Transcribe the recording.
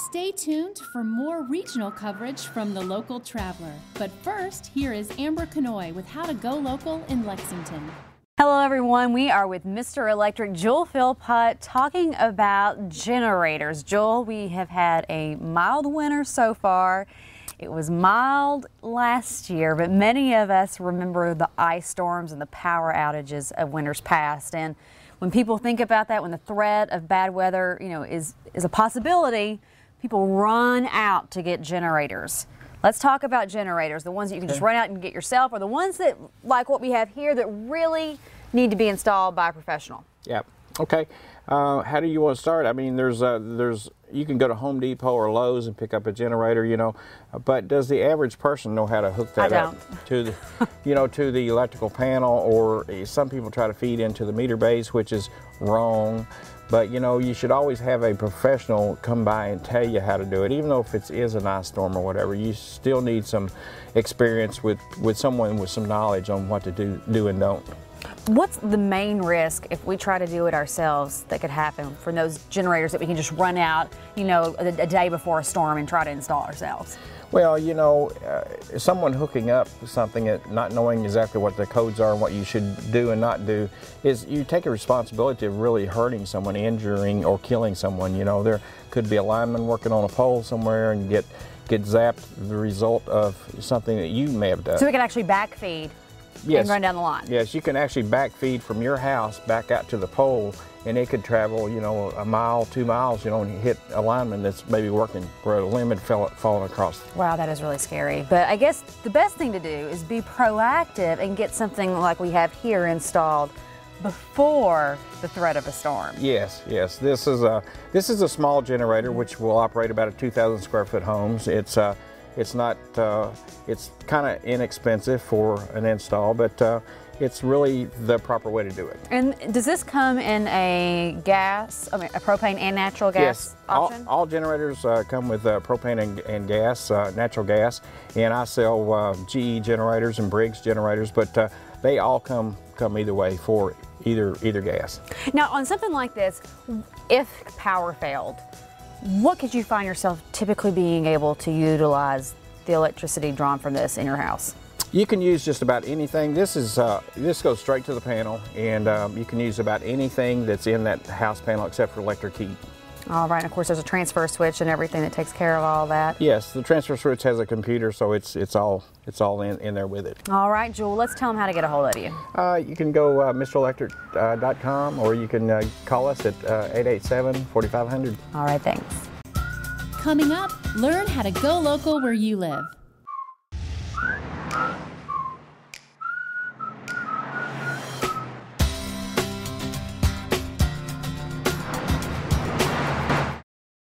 Stay tuned for more regional coverage from the local traveler. But first, here is Amber Canoy with how to go local in Lexington. Hello everyone, we are with Mr. Electric Joel Philpott talking about generators. Joel, we have had a mild winter so far. It was mild last year, but many of us remember the ice storms and the power outages of winters past. And when people think about that, when the threat of bad weather, is a possibility, people run out to get generators. Let's talk about generators, the ones that you can just run out and get yourself, or the ones that, like what we have here, that really need to be installed by a professional. Yeah. Okay. How do you want to start? I mean, you can go to Home Depot or Lowe's and pick up a generator, but does the average person know how to hook that up to the, to the electrical panel? Or some people try to feed into the meter base, which is wrong. But you should always have a professional come by and tell you how to do it. Even though if it is an ice storm or whatever, you still need some experience with someone with some knowledge on what to do and don't. What's the main risk if we try to do it ourselves that could happen for those generators that we can just run out, a day before a storm and try to install ourselves? Well, someone hooking up something and not knowing exactly what the codes are and what you should do and not do, is you take a responsibility of really hurting someone, injuring or killing someone. There could be a lineman working on a pole somewhere and get zapped the result of something that you may have done. So we can actually backfeed. Yes. And run down the line. Yes, you can actually backfeed from your house back out to the pole, and it could travel, a mile, 2 miles, and hit a lineman that's maybe working where a limb had fallen across. Wow, that is really scary. But I guess the best thing to do is be proactive and get something like we have here installed before the threat of a storm. Yes, yes. This is a small generator which will operate about a 2,000 square foot homes. It's kind of inexpensive for an install, but it's really the proper way to do it. And does this come in a propane and natural gas option? All generators come with propane and gas, natural gas, and I sell GE generators and Briggs generators, but they all come either way for either gas. Now, on something like this, if power failed, what could you find yourself typically being able to utilize the electricity drawn from this in your house? You can use just about anything. This goes straight to the panel, and you can use about anything that's in that house panel except for electric heat. All right, and of course there's a transfer switch and everything that takes care of all that. Yes, the transfer switch has a computer, so it's all in there with it. All right, Joel, let's tell them how to get a hold of you. You can go mrelectric.com, or you can call us at 887-4500. All right, thanks. Coming up, learn how to go local where you live.